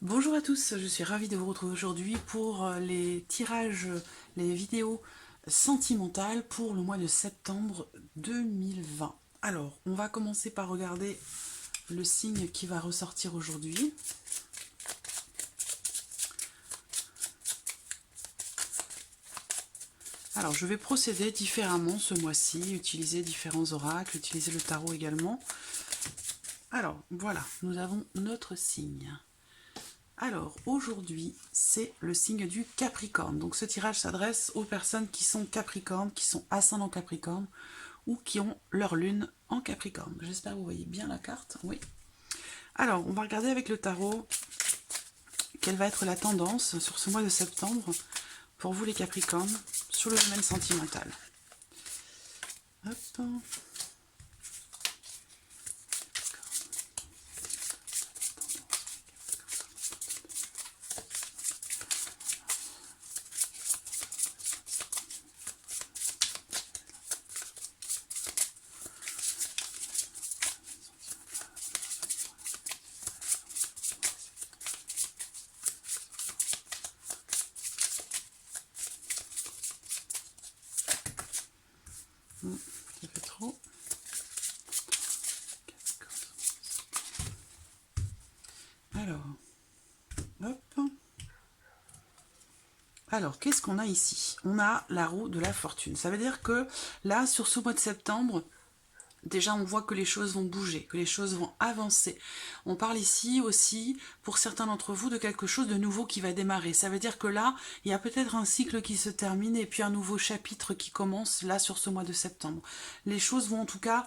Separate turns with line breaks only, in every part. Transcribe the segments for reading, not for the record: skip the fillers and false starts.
Bonjour à tous, je suis ravie de vous retrouver aujourd'hui pour les tirages, les vidéos sentimentales pour le mois de septembre 2020. Alors, on va commencer par regarder le signe qui va ressortir aujourd'hui. Alors, je vais procéder différemment ce mois-ci, utiliser différents oracles, utiliser le tarot également. Alors, voilà, nous avons notre signe. Alors, aujourd'hui, c'est le signe du Capricorne. Donc, ce tirage s'adresse aux personnes qui sont Capricorne, qui sont ascendant Capricorne ou qui ont leur lune en Capricorne. J'espère que vous voyez bien la carte. Oui. Alors, on va regarder avec le tarot quelle va être la tendance sur ce mois de septembre pour vous les Capricornes sur le domaine sentimental. Hop. Ça fait trop. Alors, hop. Alors, qu'est-ce qu'on a ici? On a la roue de la fortune. Ça veut dire que là, sur ce mois de septembre, déjà on voit que les choses vont bouger, que les choses vont avancer. On parle ici aussi, pour certains d'entre vous, de quelque chose de nouveau qui va démarrer. Ça veut dire que là, il y a peut-être un cycle qui se termine et puis un nouveau chapitre qui commence là sur ce mois de septembre. Les choses vont en tout cas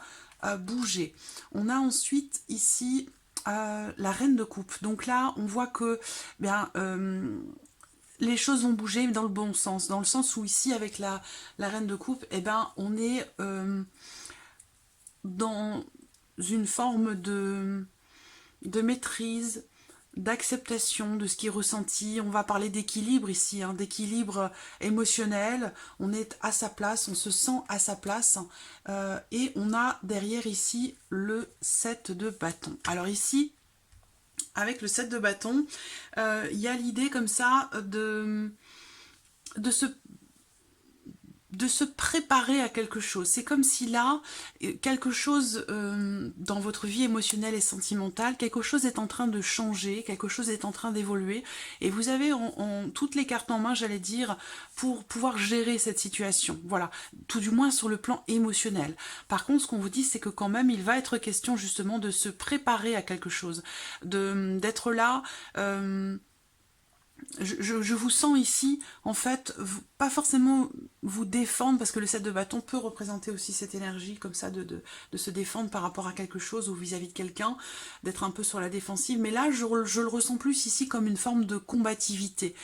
bouger. On a ensuite ici la reine de coupe. Donc là, on voit que les choses vont bouger dans le bon sens. Dans le sens où ici, avec la reine de coupe, on est dans une forme de maîtrise, d'acceptation de ce qui est ressenti. On va parler d'équilibre ici, hein, d'équilibre émotionnel. On est à sa place, on se sent à sa place. Et on a derrière ici le 7 de bâton. Alors ici, avec le 7 de bâton, il y a l'idée comme ça de se préparer à quelque chose. C'est comme si là, quelque chose dans votre vie émotionnelle et sentimentale, quelque chose est en train de changer, quelque chose est en train d'évoluer, et vous avez toutes les cartes en main, j'allais dire, pour pouvoir gérer cette situation. Voilà, tout du moins sur le plan émotionnel. Par contre, ce qu'on vous dit, c'est que quand même, il va être question justement de se préparer à quelque chose, d'être là... je vous sens ici, en fait, pas forcément vous défendre, parce que le 7 de bâton peut représenter aussi cette énergie comme ça de se défendre par rapport à quelque chose ou vis-à-vis de quelqu'un, d'être un peu sur la défensive. Mais là, je le ressens plus ici comme une forme de combativité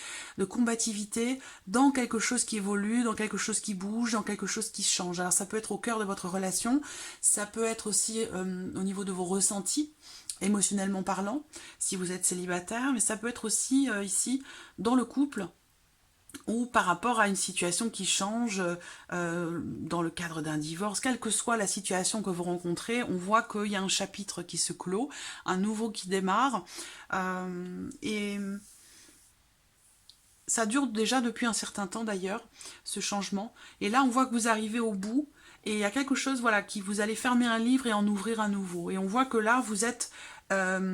dans quelque chose qui évolue, dans quelque chose qui bouge, dans quelque chose qui change. Alors ça peut être au cœur de votre relation, ça peut être aussi au niveau de vos ressentis, émotionnellement parlant, si vous êtes célibataire, mais ça peut être aussi ici dans le couple ou par rapport à une situation qui change dans le cadre d'un divorce, quelle que soit la situation que vous rencontrez, on voit qu'il y a un chapitre qui se clôt, un nouveau qui démarre, et ça dure déjà depuis un certain temps d'ailleurs, ce changement, et là on voit que vous arrivez au bout, et il y a quelque chose, voilà, qui vous allez fermer un livre et en ouvrir un nouveau. Et on voit que là, vous êtes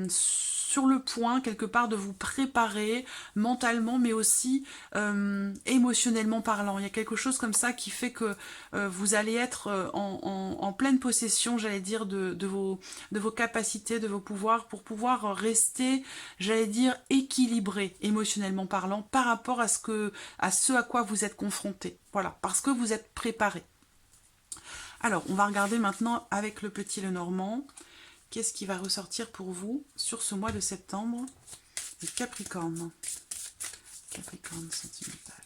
sur le point, quelque part, de vous préparer mentalement, mais aussi émotionnellement parlant. Il y a quelque chose comme ça qui fait que vous allez être en pleine possession, j'allais dire, de vos capacités, de vos pouvoirs, pour pouvoir rester, j'allais dire, équilibré émotionnellement parlant par rapport à ce à quoi vous êtes confronté. Voilà, parce que vous êtes préparé. Alors, on va regarder maintenant avec le petit Lenormand. Qu'est-ce qui va ressortir pour vous sur ce mois de septembre? Le Capricorne. Capricorne sentimental.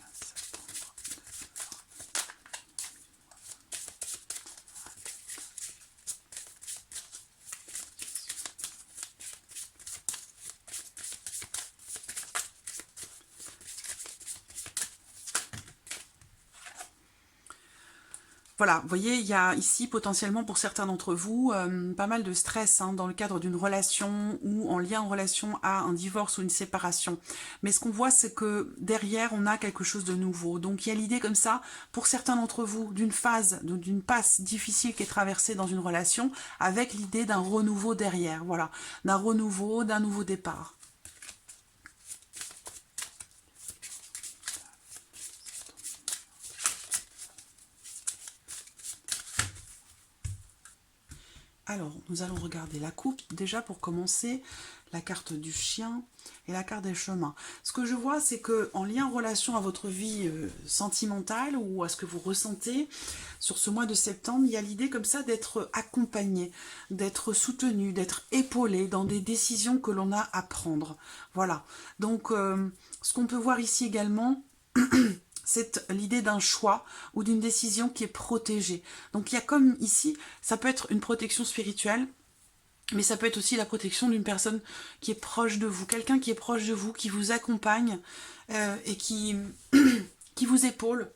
Voilà, vous voyez, il y a ici potentiellement pour certains d'entre vous pas mal de stress hein, dans le cadre d'une relation ou en lien en relation à un divorce ou une séparation. Mais ce qu'on voit, c'est que derrière, on a quelque chose de nouveau. Donc il y a l'idée comme ça, pour certains d'entre vous, d'une phase, d'une passe difficile qui est traversée dans une relation, avec l'idée d'un renouveau derrière, voilà, d'un renouveau, d'un nouveau départ. Alors, nous allons regarder la coupe. Déjà, pour commencer, la carte du chien et la carte des chemins. Ce que je vois, c'est que en lien en relation à votre vie sentimentale ou à ce que vous ressentez sur ce mois de septembre, il y a l'idée comme ça d'être accompagné, d'être soutenu, d'être épaulé dans des décisions que l'on a à prendre. Voilà. Donc, ce qu'on peut voir ici également... c'est l'idée d'un choix ou d'une décision qui est protégée. Donc il y a comme ici, ça peut être une protection spirituelle, mais ça peut être aussi la protection d'une personne qui est proche de vous, quelqu'un qui est proche de vous, qui vous accompagne et qui vous épaule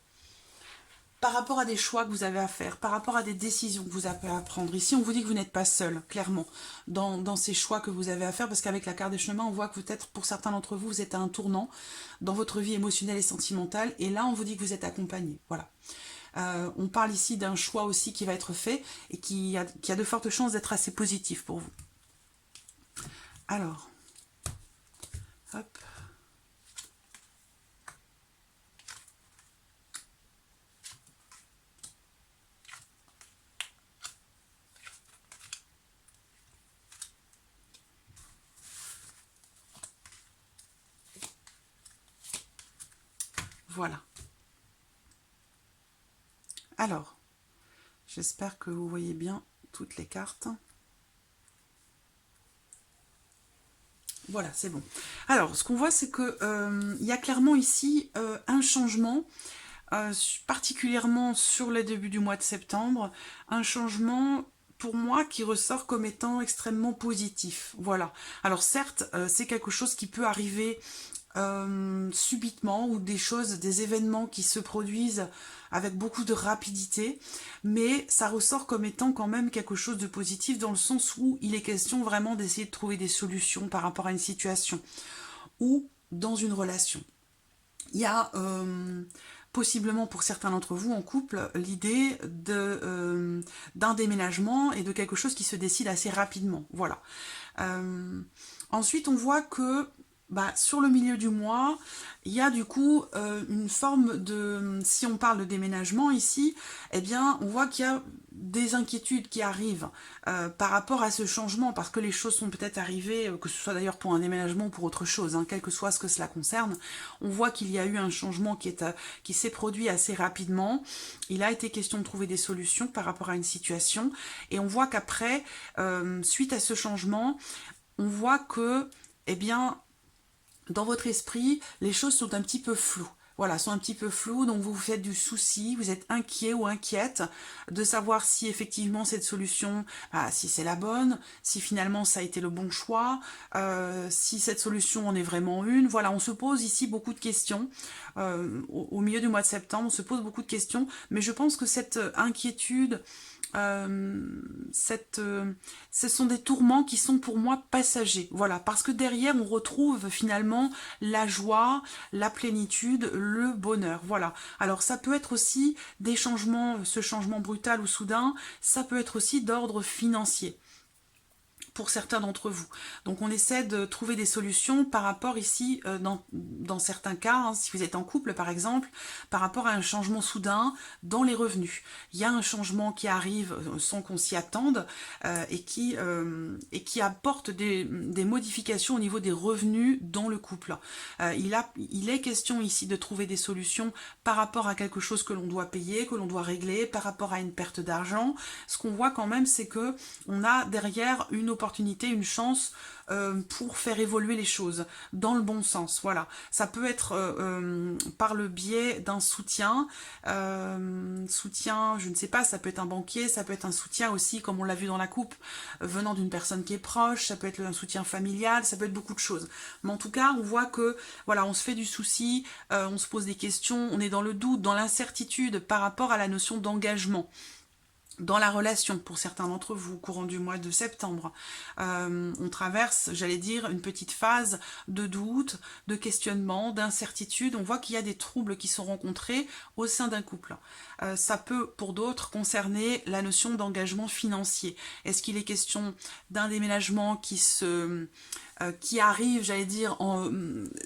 par rapport à des choix que vous avez à faire, par rapport à des décisions que vous avez à prendre. Ici, on vous dit que vous n'êtes pas seul, clairement, dans ces choix que vous avez à faire, parce qu'avec la carte des chemins, on voit que peut-être, pour certains d'entre vous, vous êtes à un tournant dans votre vie émotionnelle et sentimentale, et là, on vous dit que vous êtes accompagné. Voilà. On parle ici d'un choix aussi qui va être fait, et qui a de fortes chances d'être assez positif pour vous. Alors, hop. Voilà. Alors, j'espère que vous voyez bien toutes les cartes. Voilà, c'est bon. Alors, ce qu'on voit, c'est que il y a clairement ici un changement, particulièrement sur le début du mois de septembre, un changement pour moi qui ressort comme étant extrêmement positif. Voilà. Alors certes, c'est quelque chose qui peut arriver subitement, ou des choses, des événements qui se produisent avec beaucoup de rapidité, mais ça ressort comme étant quand même quelque chose de positif, dans le sens où il est question vraiment d'essayer de trouver des solutions par rapport à une situation ou dans une relation. Il y a possiblement pour certains d'entre vous en couple l'idée d'un déménagement et de quelque chose qui se décide assez rapidement. Voilà. Ensuite, on voit que sur le milieu du mois, il y a du coup une forme de... Si on parle de déménagement ici, eh bien, on voit qu'il y a des inquiétudes qui arrivent par rapport à ce changement, parce que les choses sont peut-être arrivées, que ce soit d'ailleurs pour un déménagement ou pour autre chose, hein, quel que soit ce que cela concerne. On voit qu'il y a eu un changement qui s'est produit assez rapidement. Il a été question de trouver des solutions par rapport à une situation, et on voit qu'après, suite à ce changement, on voit que, eh bien, dans votre esprit, les choses sont un petit peu floues. Voilà, sont un petit peu floues, donc vous vous faites du souci, vous êtes inquiet ou inquiète de savoir si effectivement cette solution, si c'est la bonne, si finalement ça a été le bon choix, si cette solution en est vraiment une. Voilà, on se pose ici beaucoup de questions. Au milieu du mois de septembre, on se pose beaucoup de questions, mais je pense que cette inquiétude, ce sont des tourments qui sont pour moi passagers, voilà, parce que derrière on retrouve finalement la joie, la plénitude, le bonheur, voilà. Alors ça peut être aussi des changements, ce changement brutal ou soudain, ça peut être aussi d'ordre financier pour certains d'entre vous. Donc on essaie de trouver des solutions par rapport ici, dans certains cas, hein, si vous êtes en couple par exemple, par rapport à un changement soudain dans les revenus. Il y a un changement qui arrive sans qu'on s'y attende et qui apporte des modifications au niveau des revenus dans le couple. Il est question ici de trouver des solutions par rapport à quelque chose que l'on doit payer, que l'on doit régler, par rapport à une perte d'argent. Ce qu'on voit quand même, c'est que on a derrière une opportunité, une chance pour faire évoluer les choses dans le bon sens. Voilà, ça peut être par le biais d'un soutien, je ne sais pas, ça peut être un banquier, ça peut être un soutien aussi, comme on l'a vu dans la coupe, venant d'une personne qui est proche, ça peut être un soutien familial, ça peut être beaucoup de choses. Mais en tout cas, on voit que voilà, on se fait du souci, on se pose des questions, on est dans le doute, dans l'incertitude par rapport à la notion d'engagement dans la relation, pour certains d'entre vous, au courant du mois de septembre. On traverse, j'allais dire, une petite phase de doute, de questionnement, d'incertitude. On voit qu'il y a des troubles qui sont rencontrés au sein d'un couple. Ça peut, pour d'autres, concerner la notion d'engagement financier. Est-ce qu'il est question d'un déménagement qui arrive, j'allais dire,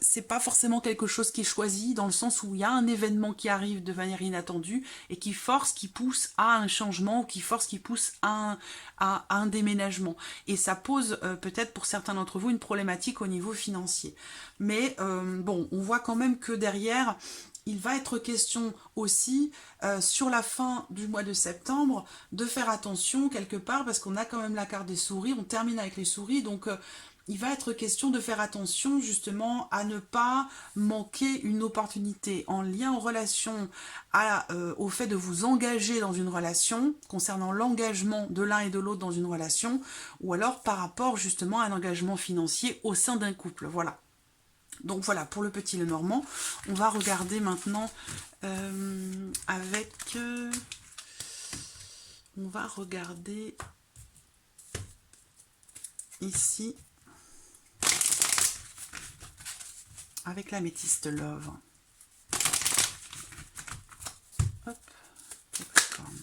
c'est pas forcément quelque chose qui est choisi, dans le sens où il y a un événement qui arrive de manière inattendue et qui pousse à un changement, qui pousse à un déménagement. Et ça pose peut-être pour certains d'entre vous une problématique au niveau financier. Mais bon, on voit quand même que derrière, il va être question aussi, sur la fin du mois de septembre, de faire attention quelque part, parce qu'on a quand même la carte des souris, on termine avec les souris, donc il va être question de faire attention justement à ne pas manquer une opportunité en lien, en relation au fait de vous engager dans une relation, concernant l'engagement de l'un et de l'autre dans une relation, ou alors par rapport justement à un engagement financier au sein d'un couple. Voilà. Donc voilà, pour le petit Lenormand, on va regarder maintenant on va regarder ici avec l'améthyste Love. Hop, Capricorne.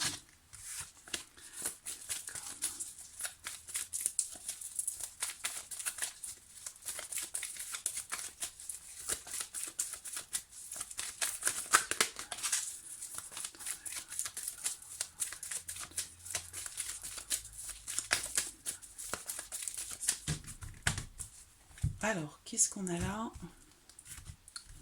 Alors, qu'est-ce qu'on a là ?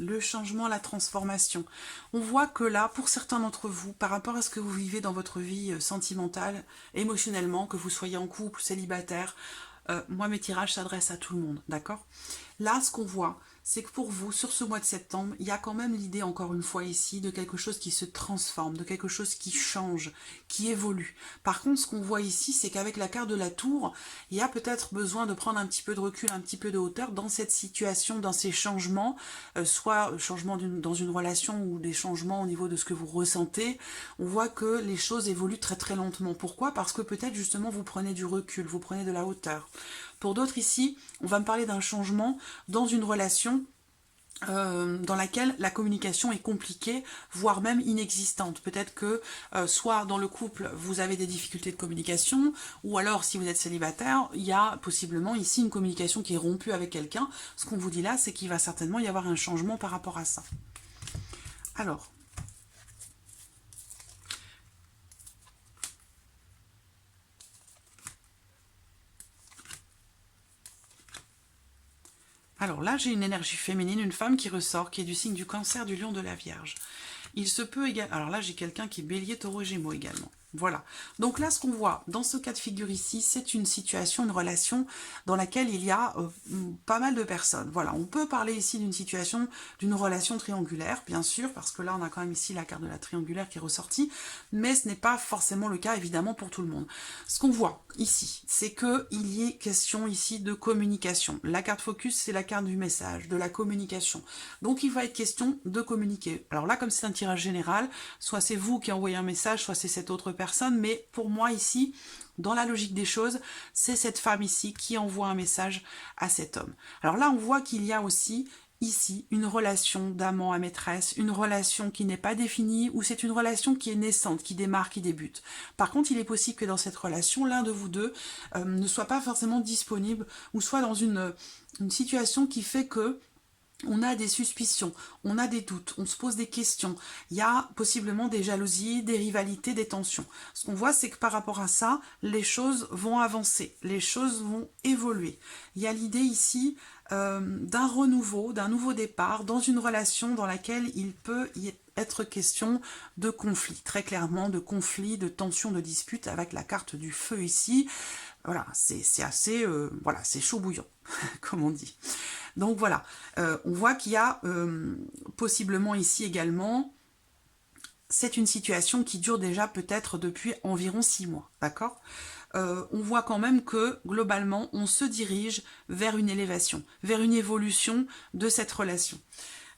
Le changement, la transformation. On voit que là, pour certains d'entre vous, par rapport à ce que vous vivez dans votre vie sentimentale, émotionnellement, que vous soyez en couple, célibataire, moi mes tirages s'adressent à tout le monde, d'accord ? Là, ce qu'on voit, c'est que pour vous, sur ce mois de septembre, il y a quand même l'idée, encore une fois ici, de quelque chose qui se transforme, de quelque chose qui change, qui évolue. Par contre, ce qu'on voit ici, c'est qu'avec la carte de la tour, il y a peut-être besoin de prendre un petit peu de recul, un petit peu de hauteur dans cette situation, dans ces changements, soit changement dans une relation ou des changements au niveau de ce que vous ressentez. On voit que les choses évoluent très très lentement. Pourquoi ? Parce que peut-être justement vous prenez du recul, vous prenez de la hauteur. Pour d'autres ici, on va me parler d'un changement dans une relation dans laquelle la communication est compliquée, voire même inexistante. Peut-être que soit dans le couple, vous avez des difficultés de communication, ou alors si vous êtes célibataire, il y a possiblement ici une communication qui est rompue avec quelqu'un. Ce qu'on vous dit là, c'est qu'il va certainement y avoir un changement par rapport à ça. Alors, là, j'ai une énergie féminine, une femme qui ressort, qui est du signe du Cancer, du Lion, de la Vierge. Il se peut également... Alors là, j'ai quelqu'un qui est Bélier, Taureau, Gémeaux également. Voilà. Donc là, ce qu'on voit dans ce cas de figure ici, c'est une situation, une relation dans laquelle il y a pas mal de personnes. Voilà, on peut parler ici d'une situation, d'une relation triangulaire, bien sûr, parce que là, on a quand même ici la carte de la triangulaire qui est ressortie, mais ce n'est pas forcément le cas, évidemment, pour tout le monde. Ce qu'on voit ici, c'est qu'il y ait question ici de communication. La carte focus, c'est la carte du message, de la communication. Donc, il va être question de communiquer. Alors là, comme c'est un tirage général, soit c'est vous qui envoyez un message, soit c'est cette autre personne, mais pour moi ici, dans la logique des choses, c'est cette femme ici qui envoie un message à cet homme. Alors là, on voit qu'il y a aussi ici une relation d'amant à maîtresse, une relation qui n'est pas définie, ou c'est une relation qui est naissante, qui démarre, qui débute. Par contre, il est possible que dans cette relation, l'un de vous deux ne soit pas forcément disponible, ou soit dans une situation qui fait que on a des suspicions, on a des doutes, on se pose des questions. Il y a possiblement des jalousies, des rivalités, des tensions. Ce qu'on voit, c'est que par rapport à ça, les choses vont avancer, les choses vont évoluer. Il y a l'idée ici d'un renouveau, d'un nouveau départ dans une relation dans laquelle il peut y être question de conflit, très clairement de conflit, de tension, de dispute, avec la carte du feu ici. Voilà, c'est assez, voilà, c'est chaud bouillant, comme on dit. Donc voilà, on voit qu'il y a possiblement ici également, c'est une situation qui dure déjà peut-être depuis environ 6 mois, d'accord? On voit quand même que globalement, on se dirige vers une élévation, vers une évolution de cette relation.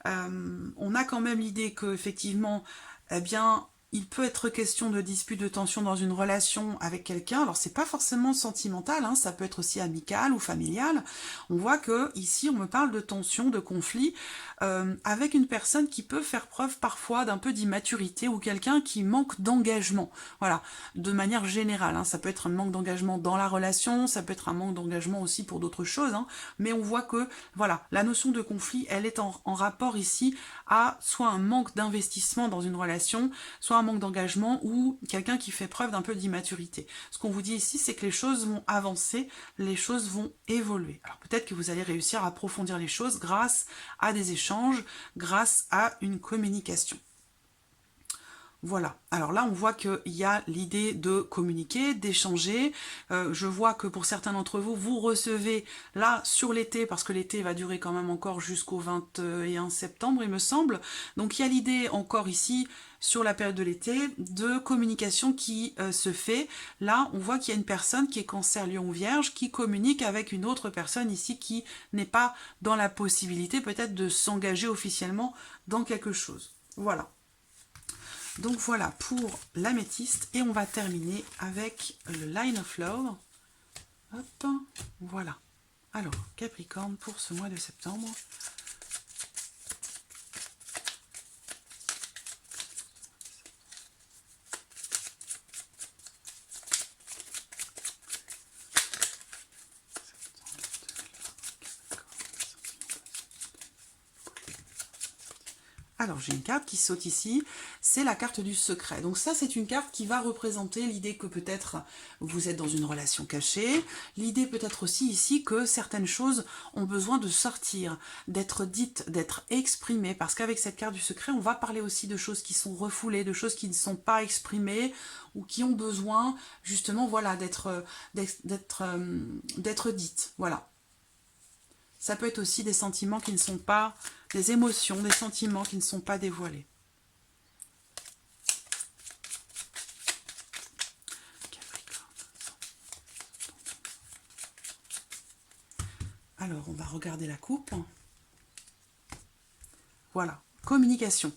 On a quand même l'idée que effectivement, eh bien, il peut être question de dispute, de tension dans une relation avec quelqu'un. Alors c'est pas forcément sentimental, hein, ça peut être aussi amical ou familial. On voit que ici on me parle de tension, de conflit avec une personne qui peut faire preuve parfois d'un peu d'immaturité ou quelqu'un qui manque d'engagement. Voilà, de manière générale, hein, ça peut être un manque d'engagement dans la relation, ça peut être un manque d'engagement aussi pour d'autres choses, hein, mais on voit que voilà, la notion de conflit, elle est en rapport ici à soit un manque d'investissement dans une relation, soit un manque d'engagement ou quelqu'un qui fait preuve d'un peu d'immaturité. Ce qu'on vous dit ici, c'est que les choses vont avancer, les choses vont évoluer. Alors peut-être que vous allez réussir à approfondir les choses grâce à des échanges, grâce à une communication. Voilà, alors là on voit qu'il y a l'idée de communiquer, d'échanger. Je vois que pour certains d'entre vous, vous recevez là sur l'été, parce que l'été va durer quand même encore jusqu'au 21 septembre il me semble. Donc il y a l'idée encore ici, sur la période de l'été, de communication qui se fait. Là on voit qu'il y a une personne qui est Cancer, Lion, Vierge, qui communique avec une autre personne ici qui n'est pas dans la possibilité peut-être de s'engager officiellement dans quelque chose. Voilà. Donc voilà pour l'améthyste et on va terminer avec le Line of Love. Hop, voilà. Alors, Capricorne pour ce mois de septembre. Alors j'ai une carte qui saute ici, c'est la carte du secret. Donc ça c'est une carte qui va représenter l'idée que peut-être vous êtes dans une relation cachée, l'idée peut-être aussi ici que certaines choses ont besoin de sortir, d'être dites, d'être exprimées, parce qu'avec cette carte du secret on va parler aussi de choses qui sont refoulées, de choses qui ne sont pas exprimées ou qui ont besoin justement voilà d'être dites, voilà. Ça peut être aussi des sentiments qui ne sont pas, des émotions, des sentiments qui ne sont pas dévoilés. Alors, on va regarder la coupe. Voilà, communication.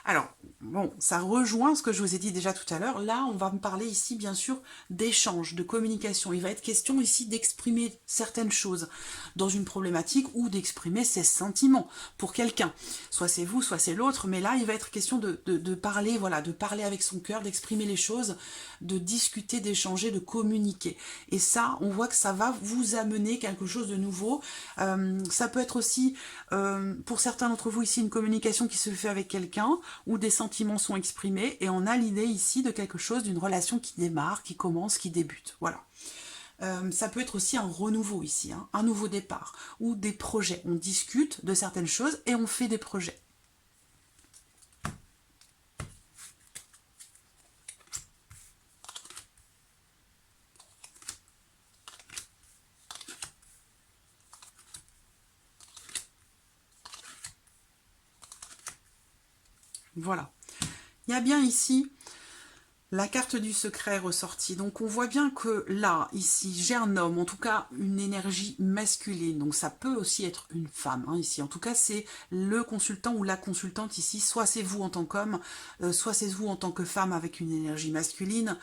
Alors, bon, ça rejoint ce que je vous ai dit déjà tout à l'heure. Là, on va me parler ici, bien sûr, d'échange, de communication. Il va être question ici d'exprimer certaines choses dans une problématique ou d'exprimer ses sentiments pour quelqu'un. Soit c'est vous, soit c'est l'autre, mais là, il va être question de parler, voilà, de parler avec son cœur, d'exprimer les choses, de discuter, d'échanger, de communiquer. Et ça, on voit que ça va vous amener quelque chose de nouveau. Ça peut être aussi, pour certains d'entre vous ici, une communication qui se fait avec quelqu'un, où des sentiments sont exprimés, et on a l'idée ici de quelque chose, d'une relation qui démarre, qui commence, qui débute. Voilà. Ça peut être aussi un renouveau ici, hein, un nouveau départ, ou des projets. On discute de certaines choses et on fait des projets. Voilà. Il y a bien ici la carte du secret ressortie. Donc on voit bien que là, ici, j'ai un homme, en tout cas une énergie masculine. Donc ça peut aussi être une femme, hein, ici. En tout cas, c'est le consultant ou la consultante ici. Soit c'est vous en tant qu'homme, soit c'est vous en tant que femme avec une énergie masculine,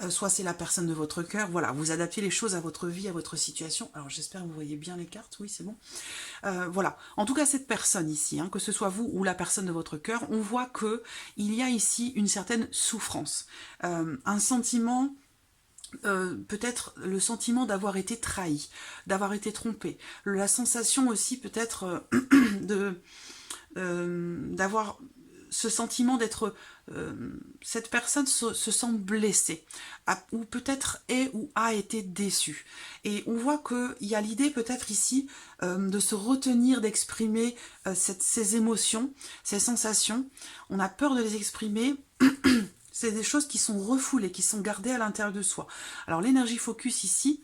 soit c'est la personne de votre cœur. Voilà, vous adaptez les choses à votre vie, à votre situation. Alors j'espère que vous voyez bien les cartes. Oui, c'est bon. Voilà. En tout cas, cette personne ici, hein, que ce soit vous ou la personne de votre cœur, on voit que il y a ici une certaine souffrance. Un sentiment, peut-être le sentiment d'avoir été trahi, d'avoir été trompé, la sensation aussi peut-être d'avoir ce sentiment d'être, cette personne se sent blessée, ou peut-être est ou a été déçue. Et on voit qu'il y a l'idée peut-être ici de se retenir d'exprimer ces émotions, ces sensations. On a peur de les exprimer. C'est des choses qui sont refoulées, qui sont gardées à l'intérieur de soi. Alors l'énergie focus ici,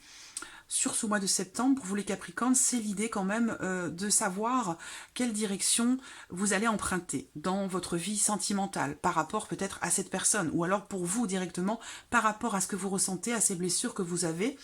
sur ce mois de septembre, pour vous les Capricornes, c'est l'idée quand même de savoir quelle direction vous allez emprunter dans votre vie sentimentale par rapport peut-être à cette personne, ou alors pour vous directement par rapport à ce que vous ressentez, à ces blessures que vous avez.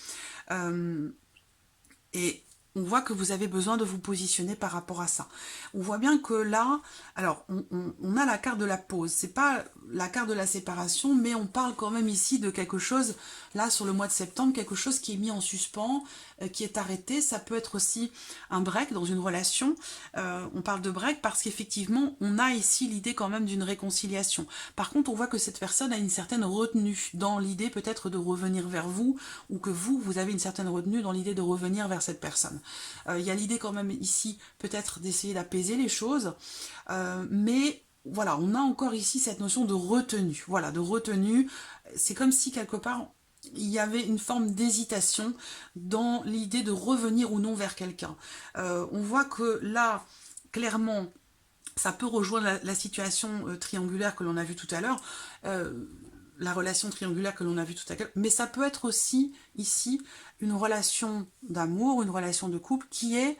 Et on voit que vous avez besoin de vous positionner par rapport à ça. On voit bien que là, alors on a la carte de la pause, c'est pas la carte de la séparation, mais on parle quand même ici de quelque chose, là sur le mois de septembre, quelque chose qui est mis en suspens, qui est arrêté. Ça peut être aussi un break dans une relation. On parle de break parce qu'effectivement, on a ici l'idée quand même d'une réconciliation. Par contre, on voit que cette personne a une certaine retenue dans l'idée peut-être de revenir vers vous, ou que vous avez une certaine retenue dans l'idée de revenir vers cette personne. Il y a l'idée quand même ici peut-être d'essayer d'apaiser les choses, mais voilà, on a encore ici cette notion de retenue. Voilà, de retenue. C'est comme si quelque part il y avait une forme d'hésitation dans l'idée de revenir ou non vers quelqu'un. On voit que là, clairement, ça peut rejoindre la situation triangulaire que l'on a vue tout à l'heure, la relation triangulaire que l'on a vue tout à l'heure, mais ça peut être aussi, ici, une relation d'amour, une relation de couple qui est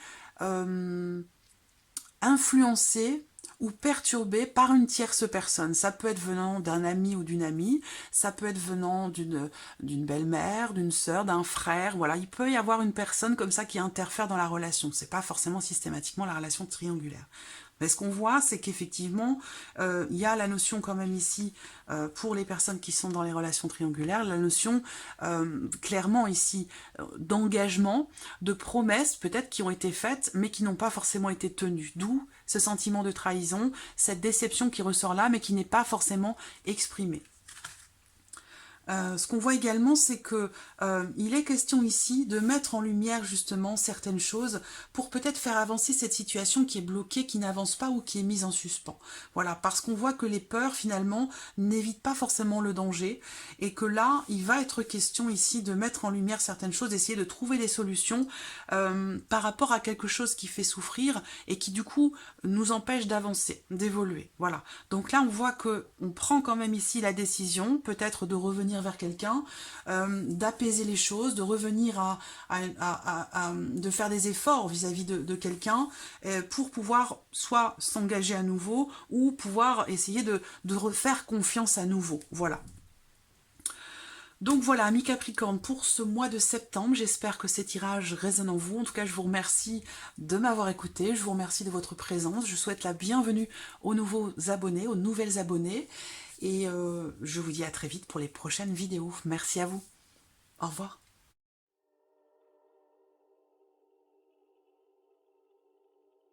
influencée ou perturbée par une tierce personne. Ça peut être venant d'un ami ou d'une amie, ça peut être venant d'une belle-mère, d'une sœur, d'un frère, voilà. Il peut y avoir une personne comme ça qui interfère dans la relation. C'est pas forcément systématiquement la relation triangulaire. Mais ce qu'on voit, c'est qu'effectivement, il y a la notion quand même ici, pour les personnes qui sont dans les relations triangulaires, la notion clairement ici d'engagement, de promesses peut-être qui ont été faites, mais qui n'ont pas forcément été tenues. D'où ce sentiment de trahison, cette déception qui ressort là, mais qui n'est pas forcément exprimée. Ce qu'on voit également, c'est que il est question ici de mettre en lumière justement certaines choses pour peut-être faire avancer cette situation qui est bloquée, qui n'avance pas ou qui est mise en suspens. Voilà, parce qu'on voit que les peurs finalement n'évitent pas forcément le danger et que là, il va être question ici de mettre en lumière certaines choses, d'essayer de trouver des solutions par rapport à quelque chose qui fait souffrir et qui du coup nous empêche d'avancer, d'évoluer. Voilà, donc là on voit que on prend quand même ici la décision peut-être de revenir vers quelqu'un, d'apaiser les choses, de revenir de faire des efforts vis-à-vis de quelqu'un pour pouvoir soit s'engager à nouveau ou pouvoir essayer de refaire confiance à nouveau. Voilà. Donc voilà, amis Capricorne, pour ce mois de septembre, j'espère que ces tirages résonnent en vous. En tout cas, je vous remercie de m'avoir écouté, je vous remercie de votre présence. Je souhaite la bienvenue aux nouveaux abonnés, aux nouvelles abonnées. Et je vous dis à très vite pour les prochaines vidéos. Merci à vous. Au revoir.